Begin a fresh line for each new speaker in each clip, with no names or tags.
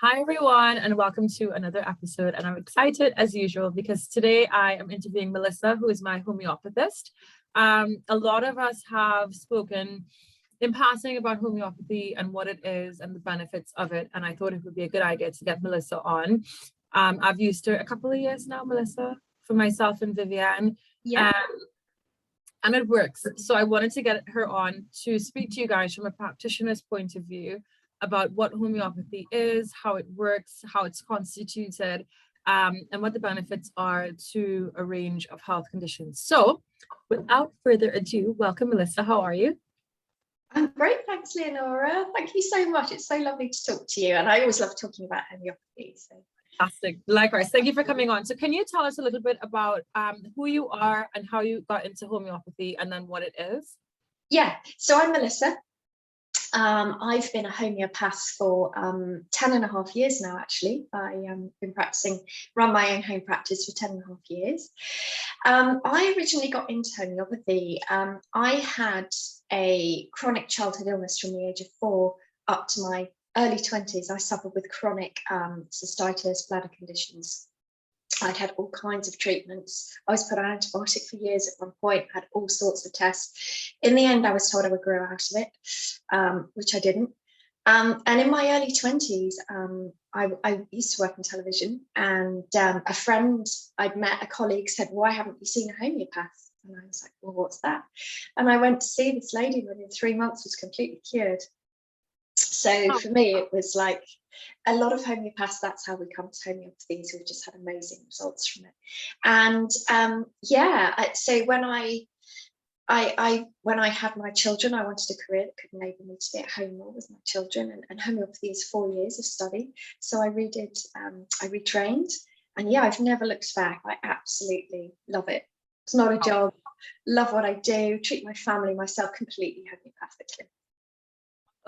Hi everyone, and welcome to another episode. And I'm excited as usual because today I am interviewing Melissa, who is my homeopathist. A lot of us have spoken in passing about homeopathy and what it is and the benefits of it. And I thought it would be a good idea to get Melissa on. I've used her a couple of years now, Melissa, for myself and Vivienne.
Yeah.
And it works. So I wanted to get her on to speak to you guys from a practitioner's point of view about what homeopathy is, how it works, how it's constituted, and what the benefits are to a range of health conditions. So without further ado, welcome, Melissa. How are you?
I'm great, thanks, Leonora. Thank you so much. It's so lovely to talk to you. And I always love talking about homeopathy. So.
Fantastic. Likewise. Thank you for coming on. So can you tell us a little bit about who you are and how you got into homeopathy and then what it is?
Yeah, so I'm Melissa. I've been a homeopath for 10 and a half years now, actually. I've been run my own home practice for 10 and a half years. I originally got into homeopathy. I had a chronic childhood illness from the age of 4 up to my early 20s. I suffered with chronic cystitis, bladder conditions. I'd had all kinds of treatments. I was put on antibiotic for years at one point, had all sorts of tests. In the end, I was told I would grow out of it, which I didn't. And in my early 20s, I used to work in television, and a friend I'd met, a colleague, said, "Why haven't you seen a homeopath?" And I was like, "Well, what's that?" And I went to see this lady, and within 3 months was completely cured. So for me, it was like a lot of homeopaths, that's how we come to homeopathy. So we've just had amazing results from it. And so when I had my children, I wanted a career that could enable me to be at home more with my children. And homeopathy is 4 years of study. So I retrained. And yeah, I've never looked back. I absolutely love it. It's not a job. Love what I do. Treat my family, myself completely homeopathically.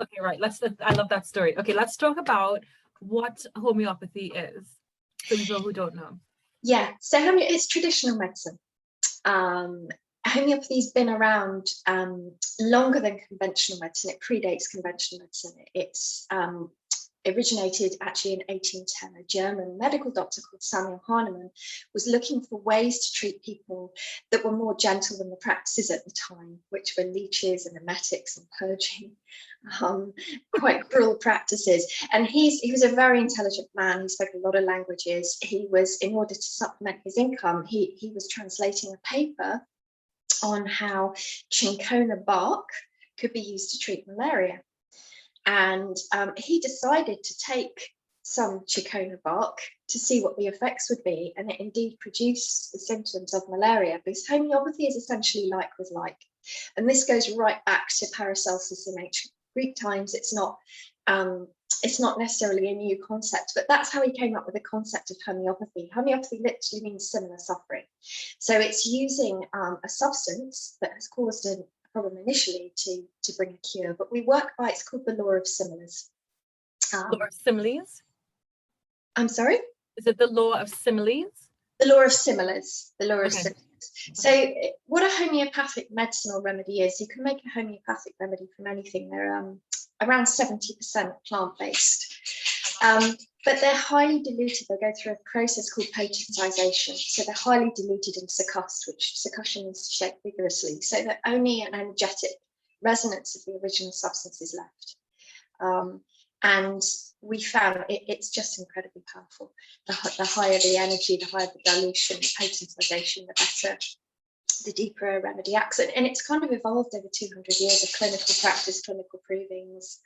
Okay, right. I love that story. Okay, let's talk about what homeopathy is for people who don't know.
Yeah, so it's traditional medicine. Homeopathy's been around longer than conventional medicine. It predates conventional medicine. It's originated actually in 1810. A German medical doctor called Samuel Hahnemann was looking for ways to treat people that were more gentle than the practices at the time, which were leeches and emetics and purging, quite cruel practices. And he was a very intelligent man. He spoke a lot of languages. He was, in order to supplement his income, he was translating a paper on how cinchona bark could be used to treat malaria. And he decided to take some cinchona bark to see what the effects would be, and it indeed produced the symptoms of malaria, because homeopathy is essentially like with like. And this goes right back to Paracelsus in ancient Greek times. It's not necessarily a new concept, but that's how he came up with the concept of homeopathy. Homeopathy literally means similar suffering. So it's using a substance that has caused a problem initially to bring a cure, but we work by, it's called the law of similars.
Law of similes?
I'm sorry?
Is it the law of similes?
The law of similars. The law of
Okay.
similars. So what a homeopathic medicinal remedy is, you can make a homeopathic remedy from anything. They're around 70% plant-based. But they're highly diluted. They go through a process called potentization. So they're highly diluted and succussed, which succussion means to shake vigorously, so that only an energetic resonance of the original substance is left. And we found it's just incredibly powerful. The higher the energy, the higher the dilution, the potentization, the better, the deeper a remedy acts. And it's kind of evolved over 200 years of clinical practice, clinical provings.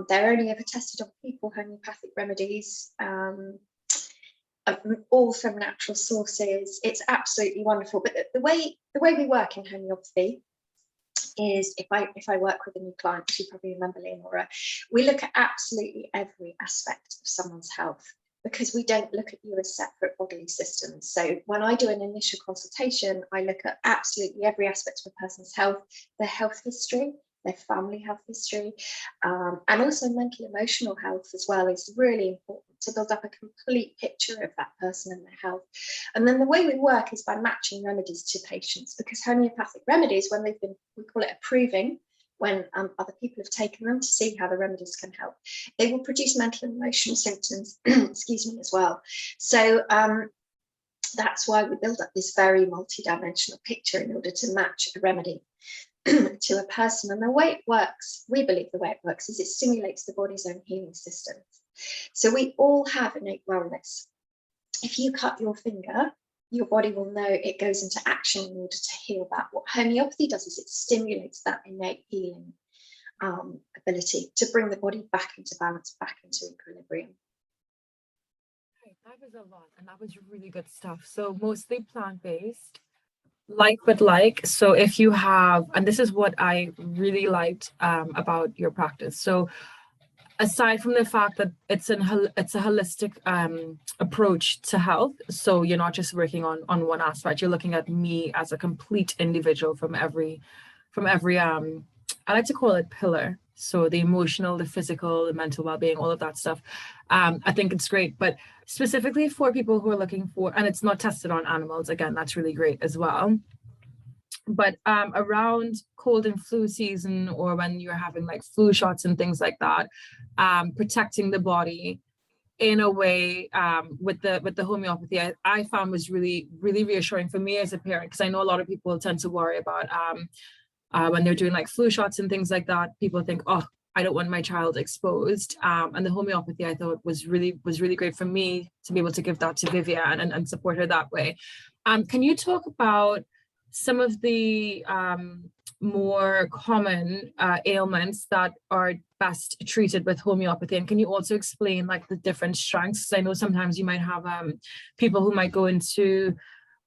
They're only ever tested on people, homeopathic remedies, all from natural sources. It's absolutely wonderful. But the way we work in homeopathy is, if I work with a new client, which you probably remember, Leonora, we look at absolutely every aspect of someone's health, because we don't look at you as separate bodily systems. So when I do an initial consultation, I look at absolutely every aspect of a person's health, their health history, their family health history, and also mental emotional health as well is really important to build up a complete picture of that person and their health. And then the way we work is by matching remedies to patients, because homeopathic remedies, when they've been, we call it approving, when other people have taken them to see how the remedies can help. They will produce mental and emotional symptoms, excuse me, as well. So that's why we build up this very multi-dimensional picture in order to match a remedy to a person. And the way it works, we believe the way it works, is it stimulates the body's own healing systems. So we all have innate wellness. If you cut your finger, your body will know it goes into action in order to heal that. What homeopathy does is it stimulates that innate healing ability to bring the body back into balance, back into equilibrium.
That was a lot, and that was really good stuff. So mostly plant-based, like. So if you have, and this is what I really liked about your practice. So aside from the fact that it's a holistic approach to health, so you're not just working on one aspect, you're looking at me as a complete individual from every I like to call it pillar. So the emotional, the physical, the mental well-being, all of that stuff. I think it's great, but specifically for people who are looking for, and it's not tested on animals, again, that's really great as well. But around cold and flu season, or when you're having like flu shots and things like that, protecting the body in a way with the homeopathy, I found was really, really reassuring for me as a parent, because I know a lot of people tend to worry about when they're doing like flu shots and things like that. People think, oh, I don't want my child exposed. And the homeopathy, I thought, was really great for me to be able to give that to Vivian and support her that way. Can you talk about some of the more common ailments that are best treated with homeopathy? And can you also explain like the different strengths? Because I know sometimes you might have people who might go into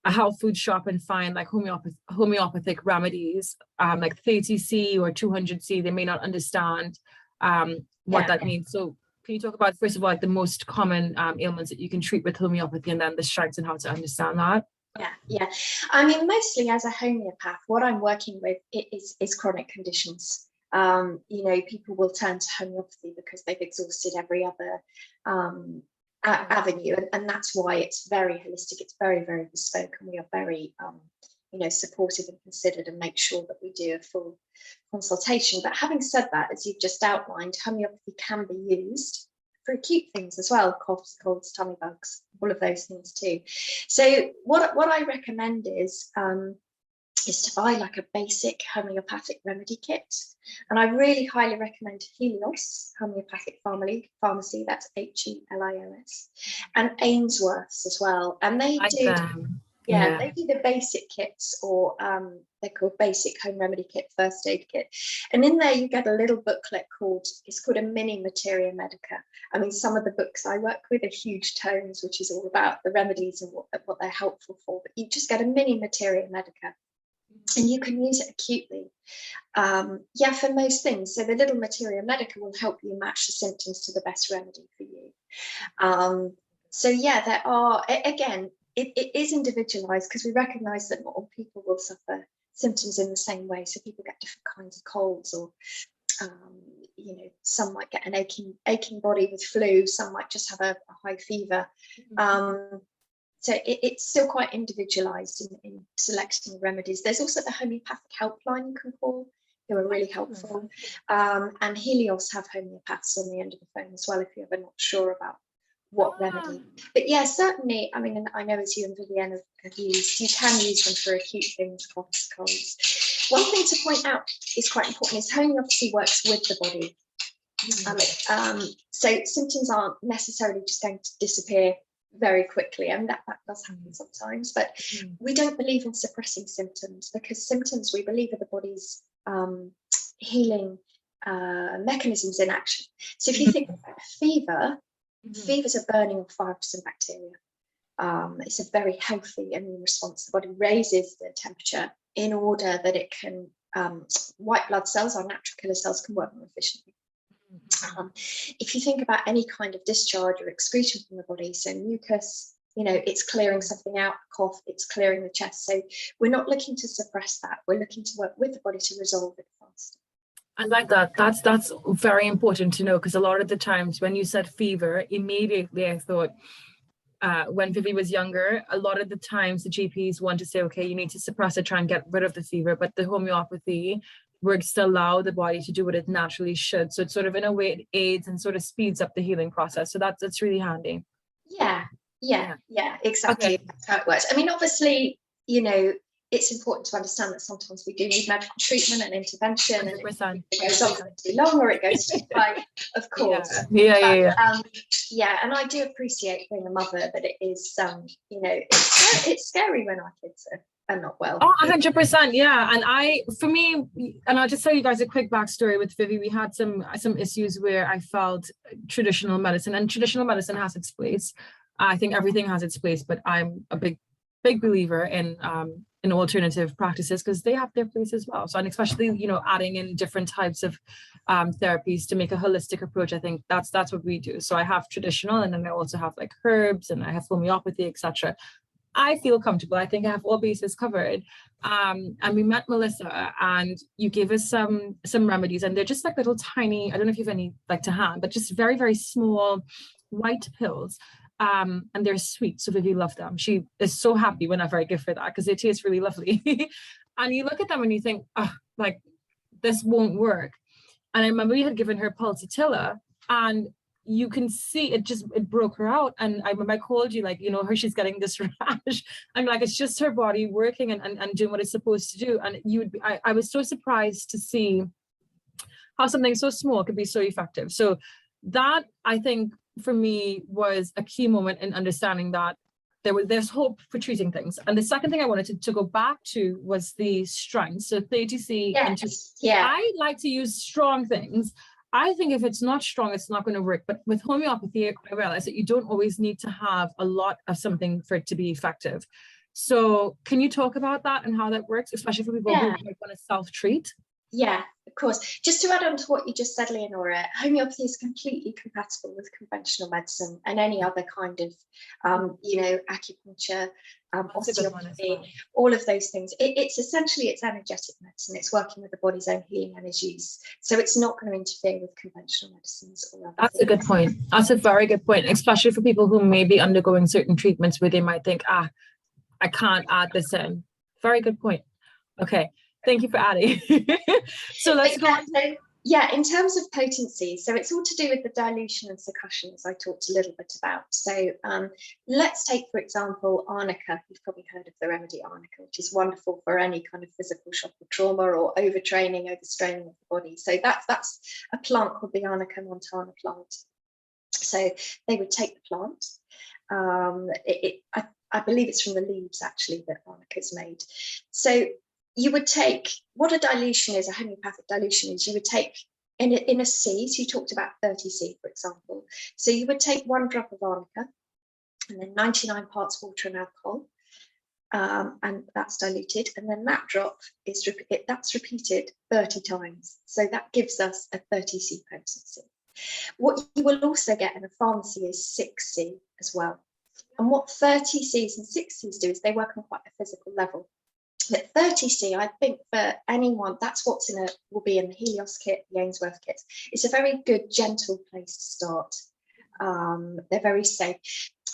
a health food shop and find like homeopathic remedies, like 30C or 200C. They may not understand what that means. So can you talk about, first of all, like the most common ailments that you can treat with homeopathy, and then the strengths and how to understand that?
Yeah. I mean, mostly as a homeopath, what I'm working with is chronic conditions. People will turn to homeopathy because they've exhausted every other avenue, and that's why it's very holistic. It's very, very bespoke, and we are very supportive and considered, and make sure that we do a full consultation. But having said that, as you've just outlined, homeopathy can be used for acute things as well: coughs, colds, tummy bugs, all of those things too. So what I recommend is to buy like a basic homeopathic remedy kit. And I really highly recommend Helios Homeopathic Pharmacy, that's Helios, and Ainsworth's as well. And they do they do the basic kits, or they're called basic home remedy kit, first aid kit. And in there you get a little booklet called a mini materia medica. I mean, some of the books I work with are huge tomes, which is all about the remedies and what they're helpful for, but you just get a mini materia medica. And you can use it acutely, for most things. So the little materia medica will help you match the symptoms to the best remedy for you. There are, again, it is individualized, because we recognize that not all people will suffer symptoms in the same way. So people get different kinds of colds, or some might get an aching body with flu, some might just have a high fever. So it's still quite individualized in selecting remedies. There's also the homeopathic helpline you can call, who are really helpful. And Helios have homeopaths on the end of the phone as well, if you're ever not sure about what remedy. But yeah, certainly, I mean, and I know as you and Vivienne have used, you can use them for acute things, coughs, colds. One thing to point out is quite important is homeopathy works with the body. So symptoms aren't necessarily just going to disappear very quickly, and that does happen sometimes, but we don't believe in suppressing symptoms, because symptoms, we believe, are the body's healing mechanisms in action. So if you think about fever, fever's a burning of 5% bacteria. It's a very healthy immune response. The body raises the temperature in order that it can, white blood cells, our natural killer cells, can work more efficiently. If you think about any kind of discharge or excretion from the body, so mucus, it's clearing something out, cough, it's clearing the chest. So we're not looking to suppress that. We're looking to work with the body to resolve it faster.
I like that. That's very important to know, because a lot of the times when you said fever, immediately I thought, when Vivi was younger, a lot of the times the GPs want to say, okay, you need to suppress it, try and get rid of the fever, but the homeopathy works to allow the body to do what it naturally should. So it's sort of, in a way, it aids and sort of speeds up the healing process. So that's really handy.
Yeah, exactly.
Okay.
That's how it works. I mean, obviously, you know, it's important to understand that sometimes we do need medical treatment and intervention,
100%.
and it goes on for too long or it goes too high, of course.
Yeah.
And I do appreciate being a mother, but it is, you know, it's scary when our kids are not well.
Oh, 100%. Yeah. And for me, and I'll just tell you guys a quick backstory with Vivi. We had some issues where I felt traditional medicine, and traditional medicine has its place. I think everything has its place, but I'm a big believer in alternative practices, because they have their place as well. So, and especially, you know, adding in different types of therapies to make a holistic approach. I think that's what we do. So I have traditional, and then I also have like herbs, and I have homeopathy, etc. I feel comfortable. I think I have all bases covered. And we met Melissa, and you gave us some remedies, and they're just like little tiny, I don't know if you have any like to hand, but just very, very small white pills. And they're sweet. So Vivi loved them. She is so happy whenever I give her that, because they taste really lovely. And you look at them and you think, oh, like, this won't work. And I remember you had given her pulsatilla, and you can see it broke her out. And I remember I called you, like, you know, she's getting this rash. I'm like, it's just her body working and doing what it's supposed to do. And I was so surprised to see how something so small could be so effective. So that, I think, for me, was a key moment in understanding that there's hope for treating things. And the second thing I wanted to go back to was the strength. So 30C.
Yes,
I like to use strong things. I think if it's not strong, it's not going to work. But with homeopathy, I realize that you don't always need to have a lot of something for it to be effective. So can you talk about that and how that works, especially for people who want to self-treat?
Yeah, of course. Just to add on to what you just said, Leonora, homeopathy is completely compatible with conventional medicine and any other kind of, you know, acupuncture, osteopathy, all of those things. It's essentially, it's energetic medicine. It's working with the body's own healing energies. So it's not going to interfere with conventional medicines or other
That's
things.
a good point. That's a very good point, especially for people who may be undergoing certain treatments where they might think, I can't add this in. Very good point. Okay. Thank you for adding. So let's go on.
Yeah, in terms of potency, so it's all to do with the dilution and succussion, as I talked a little bit about. So let's take, for example, arnica. You've probably heard of the remedy arnica, which is wonderful for any kind of physical shock or trauma or overtraining, overstraining of the body. So that's a plant called the Arnica montana plant. So they would take the plant. I believe it's from the leaves, actually, that arnica is made. So you would take, what a dilution is, a homeopathic dilution is, you would take in a C, so you talked about 30C, for example. So you would take 1 drop of arnica and then 99 parts water and alcohol, and that's diluted. And then that drop is that's repeated 30 times. So that gives us a 30C potency. What you will also get in a pharmacy is 6C as well. And what 30Cs and 6Cs do is they work on quite a physical level. But 30C, I think for anyone, that's what's will be in the Helios kit, the Ainsworth kits. It's a very good, gentle place to start. They're very safe.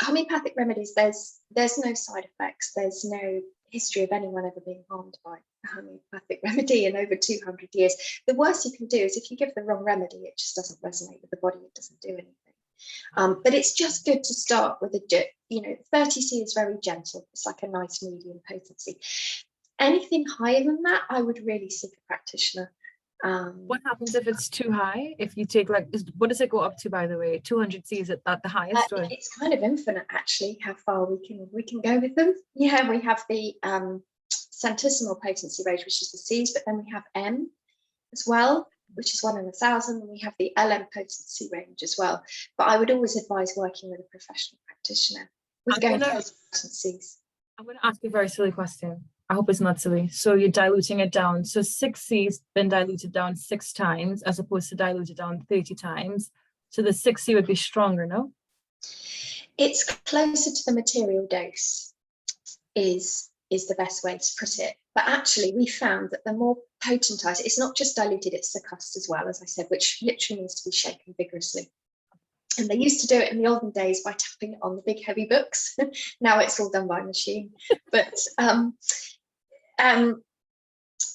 Homeopathic remedies, there's no side effects. There's no history of anyone ever being harmed by a homeopathic remedy in over 200 years. The worst you can do is if you give the wrong remedy, it just doesn't resonate with the body. It doesn't do anything. But it's just good to start with 30C is very gentle. It's like a nice medium potency. Anything higher than that, I would really seek a practitioner.
What happens if it's too high? If you take what does it go up to, by the way? 200C, is it that the highest?
It's kind of infinite, actually, how far we can go with them. Yeah, we have the centesimal potency range, which is the C's, but then we have M as well, which is 1 in 1,000. And we have the LM potency range as well. But I would always advise working with a professional practitioner with going for potencies.
I'm going to ask you a very silly question. I hope it's not silly. So you're diluting it down. So 6C's been diluted down 6 times as opposed to diluted down 30 times. So the 6C would be stronger, no?
It's closer to the material dose is the best way to put it. But actually, we found that the more potentized, it's not just diluted, it's succussed as well, as I said, which literally needs to be shaken vigorously. And they used to do it in the olden days by tapping it on the big heavy books. Now it's all done by machine. But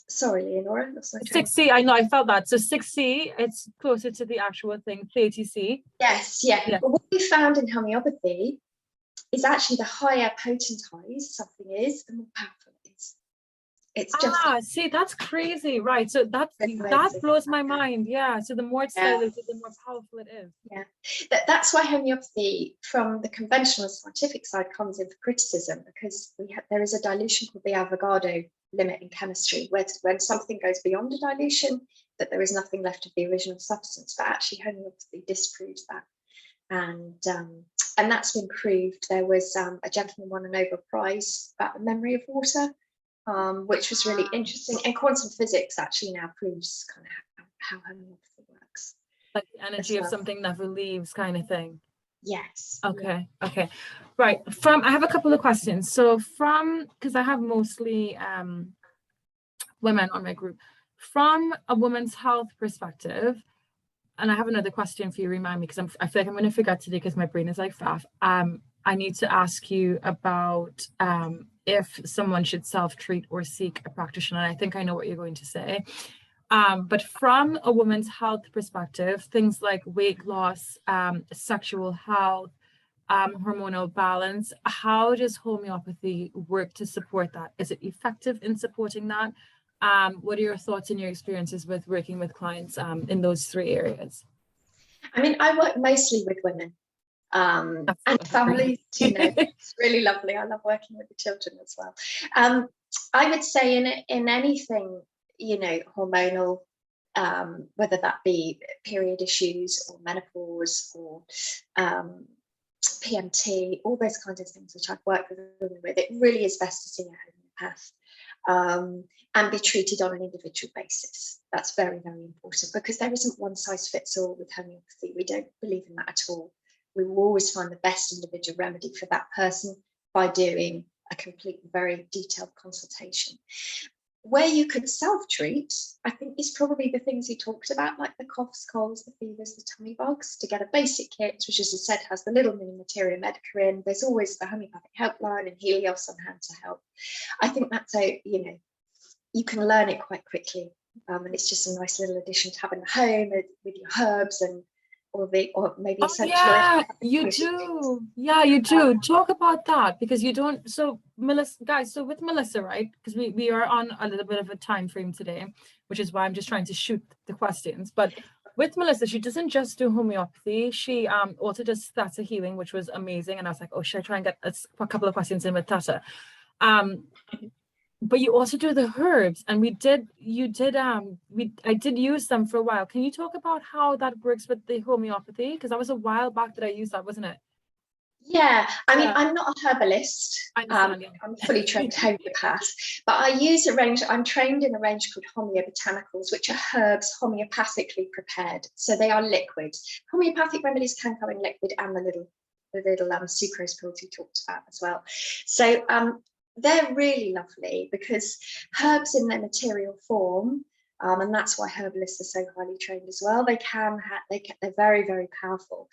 Sorry, Leonora, that's my train.
6C, I know, I felt that. So 6C, it's closer to the actual thing, 30C.
Yes, yeah.
Yeah.
But what we found in homeopathy is actually the higher potentized something is, the more powerful it is. It's just
see, that's crazy, right? So that blows my mind. Yeah. So the more it's diluted, the more powerful it is.
Yeah, that's why homeopathy, from the conventional scientific side, comes in for criticism, because there is a dilution called the Avogadro limit in chemistry, where when something goes beyond a dilution, that there is nothing left of the original substance. But actually, homeopathy disproves that, and that's been proved. There was a gentleman won a Nobel Prize about the memory of water, which was really interesting. And quantum physics actually now proves kind of how homeopathy works.
Like the energy of something never leaves, kind of thing.
Yes.
Okay. Yeah. Okay. Right. I have a couple of questions. So because I have mostly women on my group, from a woman's health perspective, and I have another question for you, remind me, because I feel like I'm going to forget today because my brain is like faff. I need to ask you about if someone should self-treat or seek a practitioner. And I think I know what you're going to say. But from a woman's health perspective, things like weight loss, sexual health, hormonal balance, how does homeopathy work to support that? Is it effective in supporting that? What are your thoughts and your experiences with working with clients in those three areas?
I mean, I work mostly with women and families, it's really lovely. I love working with the children as well. I would say in anything, hormonal, whether that be period issues or menopause or PMT, all those kinds of things which I've worked with women with, it really is best to see a homeopath and be treated on an individual basis. That's very, very important, because there isn't one size fits all with homeopathy. We don't believe in that at all. We will always find the best individual remedy for that person by doing a complete, very detailed consultation. Where you could self-treat, I think, is probably the things you talked about, like the coughs, colds, the fevers, the tummy bugs, to get a basic kit, which, as I said, has the little mini materia medica in. There's always the homeopathic helpline and Helios on hand to help. I think that's you can learn it quite quickly, and it's just a nice little addition to have in the home with your herbs and or maybe essential.
Yeah, you do. Yeah, you do. Talk about that, because you don't. So Melissa, guys, so with Melissa, right? Because we are on a little bit of a time frame today, which is why I'm just trying to shoot the questions. But with Melissa, she doesn't just do homeopathy. She also does theta healing, which was amazing. And I was like, oh, should I try and get a couple of questions in with theta? But you also do the herbs, and I did use them for a while. Can you talk about how that works with the homeopathy? Because that was a while back that I used that, wasn't it?
Yeah, I mean, I'm not a herbalist. I'm fully trained homeopath, but I use a range. I'm trained in a range called Homeobotanicals, which are herbs homeopathically prepared. So they are liquids. Homeopathic remedies can come in liquid, and the little sucrose pills you talked about as well. So they're really lovely, because herbs in their material form, and that's why herbalists are so highly trained as well. They're very, very powerful.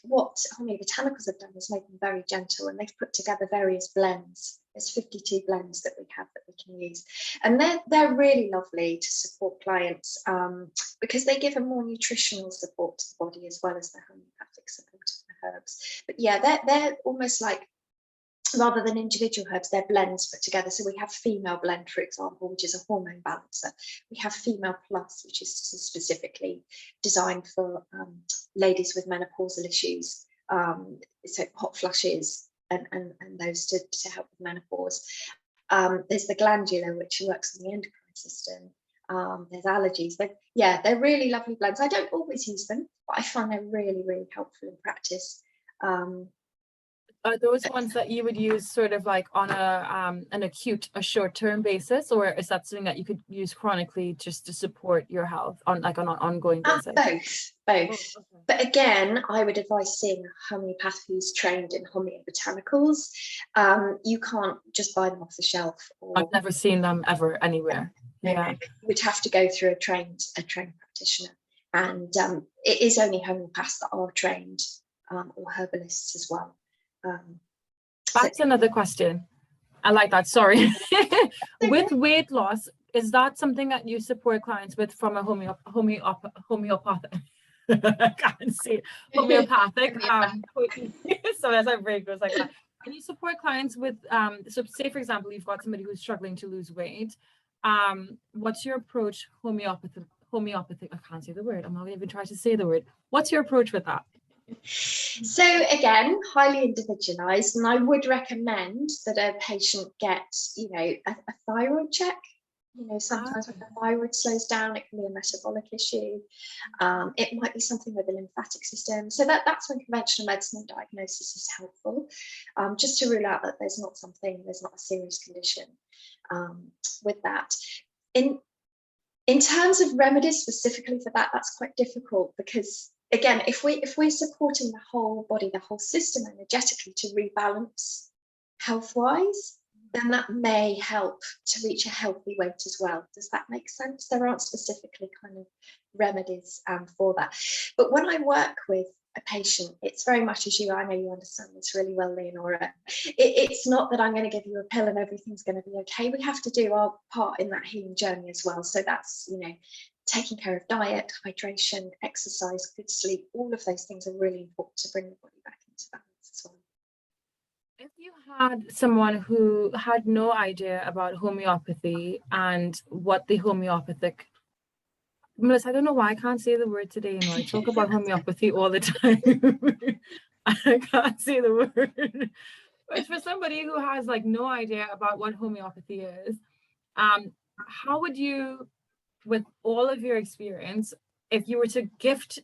What Homeobotanicals have done is make them very gentle, and they've put together various blends. There's 52 blends that we have that we can use, and they're really lovely to support clients, because they give a more nutritional support to the body as well as the homeopathic support of the herbs. But yeah, they're almost like, rather than individual herbs, they're blends put together. So we have Female Blend, for example, which is a hormone balancer. We have Female Plus, which is specifically designed for ladies with menopausal issues, so hot flushes and those to help with menopause. There's the Glandular, which works on the endocrine system. There's allergies. They're really lovely blends. I don't always use them, but I find they're really, really helpful in practice.
Are those ones that you would use sort of like on an acute, a short-term basis, or is that something that you could use chronically just to support your health on an ongoing basis?
Both. Oh, okay. But again, I would advise seeing a homeopath who's trained in Homeobotanicals. You can't just buy them off the shelf.
I've never seen them ever anywhere. Yeah,
you would have to go through a trained practitioner, and it is only homeopaths that are trained, or herbalists as well.
That's another question. I like that. Sorry. With weight loss, Is that something that you support clients with from a homeopathic? I can't say it. Homeopathic. So as I break goes like that. Can you support clients with so say for example you've got somebody who's struggling to lose weight? What's your approach homeopathic? I can't say the word. I'm not going to even try to say the word. What's your approach with that?
So again, highly individualized, and I would recommend that a patient get, a thyroid check. Sometimes when the thyroid slows down, it can be a metabolic issue. It might be something with the lymphatic system. So that's when conventional medicine and diagnosis is helpful, just to rule out that there's not a serious condition with that. In terms of remedies specifically for that, that's quite difficult because, again, if we're supporting the whole body, the whole system energetically to rebalance health-wise, then that may help to reach a healthy weight as well. Does that make sense? There aren't specifically kind of remedies for that. But when I work with a patient, it's very much as I know you understand this really well, Leonora. It's not that I'm going to give you a pill and everything's going to be okay. We have to do our part in that healing journey as well. So that's, taking care of diet, hydration, exercise, good sleep, all of those things are really important to bring the body back into balance as well.
If you had someone who had no idea about homeopathy and what the homeopathic, Melissa, I don't know why I can't say the word today. I talk about homeopathy all the time. I can't say the word. But for somebody who has like no idea about what homeopathy is, how would you, with all of your experience, if you were to gift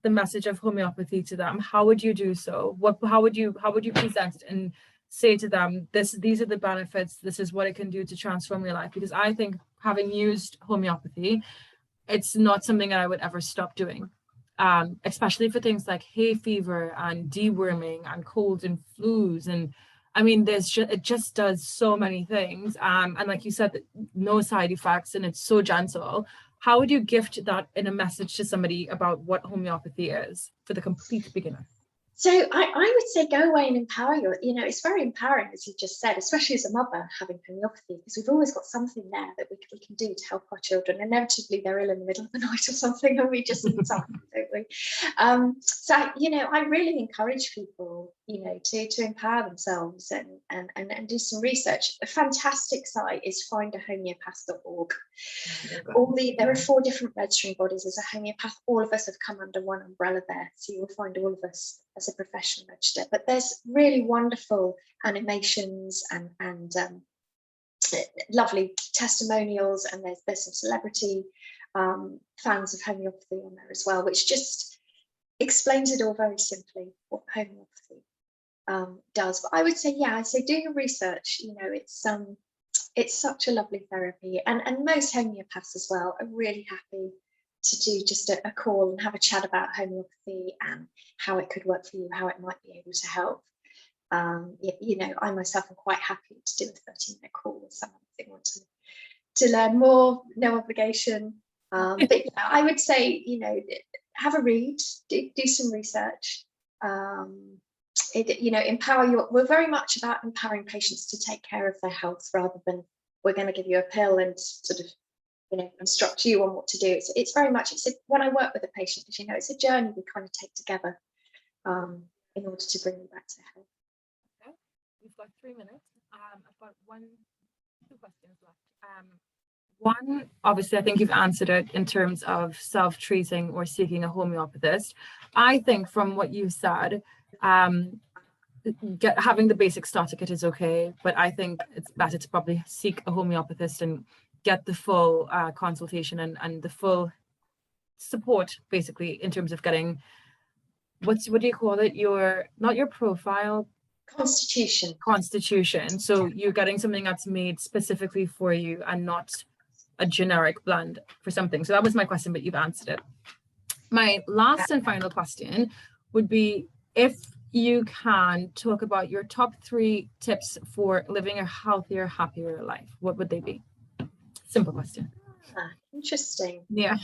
the message of homeopathy to them, how would you do so? How would you present it and say to them, these are the benefits, this is what it can do to transform your life? Because I think, having used homeopathy, it's not something that I would ever stop doing, especially for things like hay fever and deworming and colds and flus. And I mean, it just does so many things. And like you said, no side effects, and it's so gentle. How would you gift that in a message to somebody about what homeopathy is for the complete beginner?
So I would say go away and empower it's very empowering, as you just said, especially as a mother having homeopathy, because we've always got something there that we can do to help our children. Inevitably, they're ill in the middle of the night or something, and we just need something, don't we? So, I really encourage people, to empower themselves and do some research. A fantastic site is findahomeopath.org. There are 4 different registering bodies. As a homeopath, all of us have come under one umbrella there, so you'll find all of us as a professional register. But there's really wonderful animations and lovely testimonials, and there's some celebrity fans of homeopathy on there as well, which just explains it all very simply, what homeopathy does. But I would say, do your research. It's such a lovely therapy, and most homeopaths as well are really happy to do just a call and have a chat about homeopathy and how it could work for you, how it might be able to help. I myself am quite happy to do a 30-minute call with someone if they want to learn more, no obligation. But I would say, have a read, do some research. Empower you. We're very much about empowering patients to take care of their health, rather than we're going to give you a pill and sort of instruct you on what to do. It's very much, when I work with a patient, it's a journey we kind of take together in order to bring you back to health.
Okay, we've got 3 minutes. I've got 2 questions left. One, obviously, I think you've answered it in terms of self-treating or seeking a homeopathist. I think from what you said, having the basic starter kit is okay, but I think it's better to probably seek a homeopathist and get the full consultation and the full support, basically, in terms of getting, what do you call it? Not your profile. Constitution. So you're getting something that's made specifically for you and not a generic blend for something. So that was my question, but you've answered it. My last and final question would be, if you can talk about your top 3 tips for living a healthier, happier life, what would they be? Simple question.
Interesting.
Yeah.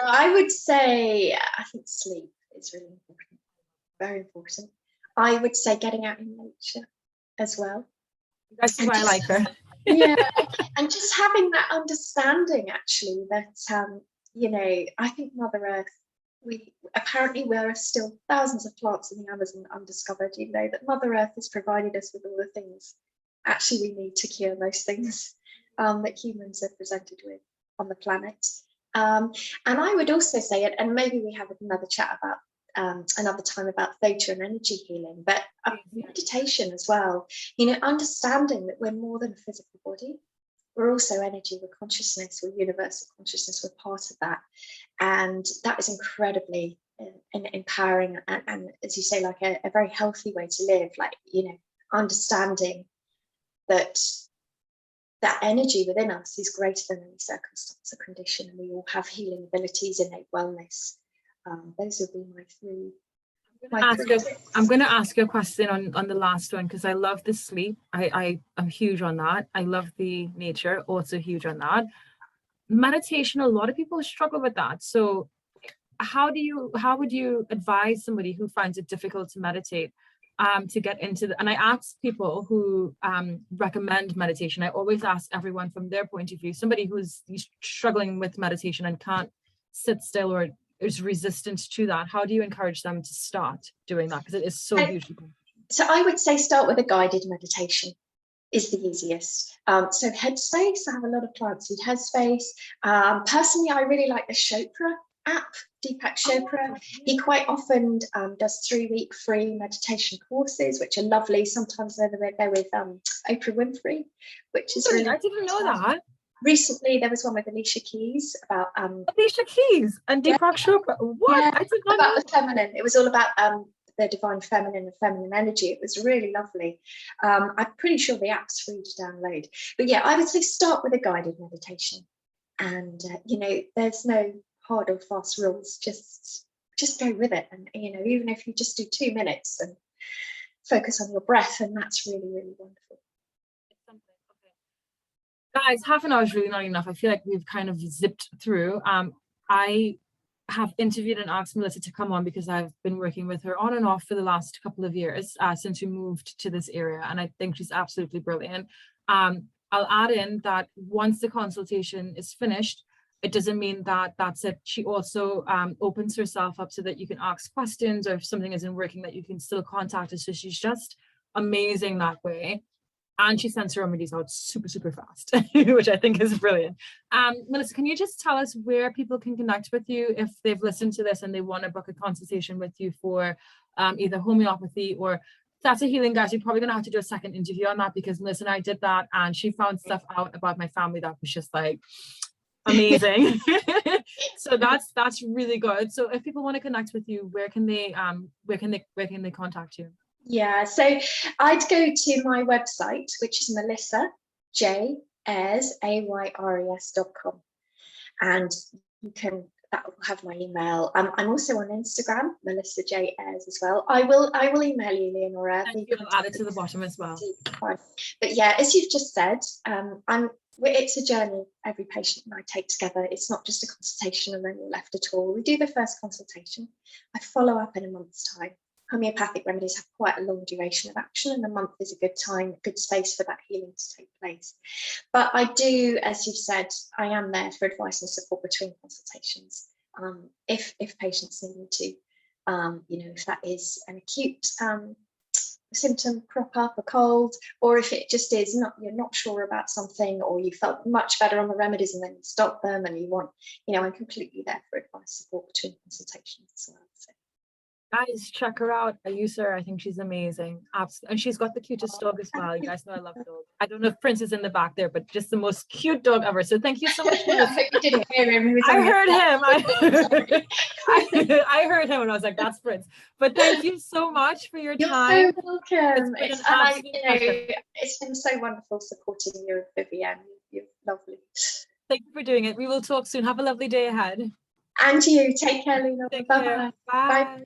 I would say, I think sleep is really important, very important. I would say getting out in nature as well.
That's why I like her.
Yeah, and just having that understanding, actually, that I think Mother Earth, we're still thousands of plants in the Amazon undiscovered. That Mother Earth has provided us with all the things actually we need to cure most things that humans are presented with on the planet. And I would also say it, and maybe we have another chat about another time about theta and energy healing, but meditation as well. Understanding that we're more than a physical body. We're also energy, we're consciousness, we're universal consciousness, we're part of that. And that is incredibly empowering and, as you say, like a very healthy way to live, understanding that energy within us is greater than any circumstance or condition, and we all have healing abilities, innate wellness. Those would be my three.
I'm going to ask you a question on the last one, because I love the sleep. I am huge on that. I love the nature, also huge on that. Meditation, a lot of people struggle with that. So how would you advise somebody who finds it difficult to meditate to get into and I ask people who recommend meditation, I always ask everyone from their point of view. Somebody who's struggling with meditation and can't sit still or is resistant to that, how do you encourage them to start doing that? Because it is so huge.
So I would say start with a guided meditation is the easiest. So Headspace, I have a lot of clients use Headspace. Personally, I really like the Chopra app, Deepak Chopra. He quite often does 3-week free meditation courses, which are lovely. Sometimes they're with Oprah Winfrey, which is really.
I didn't know that.
Recently, there was one with Alicia Keys about
Alicia Keys and Deepak Chopra. What?
Yeah,
I did not
about
know.
The feminine. It was all about the divine feminine and feminine energy. It was really lovely. I'm pretty sure the app's free to download. But yeah, I would say start with a guided meditation, and there's no hard or fast rules. Just go with it, and even if you just do 2 minutes and focus on your breath, and that's really, really wonderful.
Guys, half an hour is really not enough. I feel like we've kind of zipped through. I have interviewed and asked Melissa to come on because I've been working with her on and off for the last couple of years since we moved to this area, and I think she's absolutely brilliant. I'll add in that once the consultation is finished, it doesn't mean that that's it. She also opens herself up so that you can ask questions, or if something isn't working, that you can still contact her. So she's just amazing that way. And she sends her remedies out super, super fast, which I think is brilliant. Melissa, can you just tell us where people can connect with you if they've listened to this and they want to book a consultation with you for either homeopathy or theta healing? Guys, you're probably going to have to do a second interview on that, because Melissa and I did that and she found stuff out about my family that was just like amazing. So that's really good. So if people want to connect with you, where can they contact you?
Yeah, so I'd go to my website, which is melissajayres.com, and that will have my email. I'm also on Instagram, Melissa J Ayres as well. I will email you, Leonora.
You'll add it to the bottom as well.
But yeah, as you've just said, it's a journey every patient and I take together. It's not just a consultation and then you're left at all. We do the first consultation. I follow up in a month's time. Homeopathic remedies have quite a long duration of action, and a month is a good time, a good space for that healing to take place. But I do, as you've said, I am there for advice and support between consultations. If patients need me to, if that is an acute symptom crop up, a cold, or if it just is you're not sure about something, or you felt much better on the remedies and then you stop them and you want, I'm completely there for advice support between consultations as well. So.
Guys, check her out. I use her. I think she's amazing. Absolutely. And she's got the cutest dog as well. You guys know I love dogs. I don't know if Prince is in the back there, but just the most cute dog ever. So thank you so much.
I hope you didn't hear him.
I heard him. I heard him and I was like, that's Prince. But thank you so much for your time.
You're so welcome. It's been so wonderful supporting you, Vivienne. You're lovely.
Thank you for doing it. We will talk soon. Have a lovely day ahead.
And you. Take care, Lena. Bye-bye.
Bye.